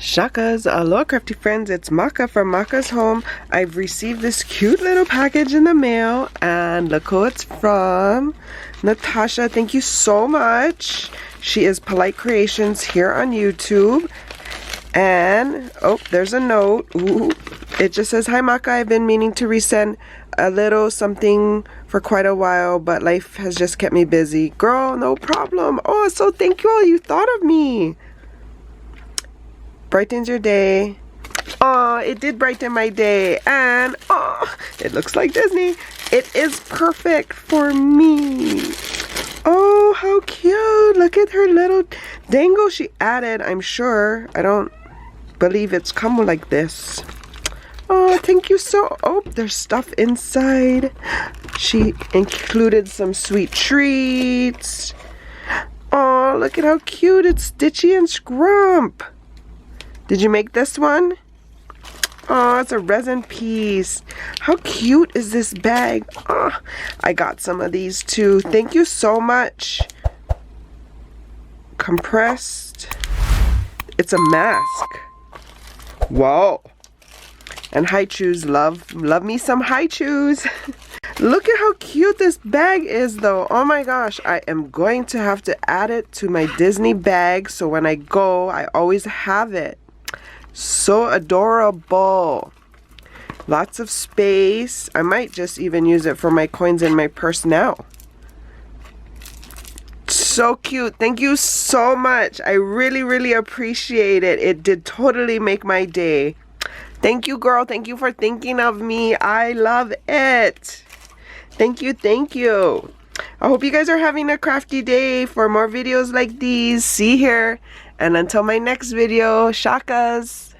Shakas, aloha crafty friends, it's Maka from Makaz Home. I've received this cute little package in the mail and look who it's from. Natasha, thank you so much. She is Polite Creations here on YouTube. And, oh, there's a note. Ooh. It just says, "Hi Maka, I've been meaning to resend a little something for quite a while, but life has just kept me busy." Girl, no problem. Oh, so thank you all. You thought of me. Brightens your day. Oh, it did brighten my day. And, oh, it looks like Disney. It is perfect for me. Oh, how cute. Look at her little dangle she added, I'm sure. I don't believe it's come like this. Oh, thank you so. Oh, there's stuff inside. She included some sweet treats. Oh, look at how cute. It's Stitchy and Scrump. Did you make this one? Oh, it's a resin piece. How cute is this bag? Oh, I got some of these too. Thank you so much. Compressed. It's a mask. Whoa. And high chews. Love me some high chews. Look at how cute this bag is though. Oh my gosh. I am going to have to add it to my Disney bag so when I go, I always have it. So adorable. Lots of space. I might just even use it for my coins in my purse now. So cute. Thank you so much. I really appreciate it. It did totally make my day. Thank you, girl. Thank you for thinking of me. I love it. Thank you. I hope you guys are having a crafty day. For more videos like these, see here. And until my next video, shakas.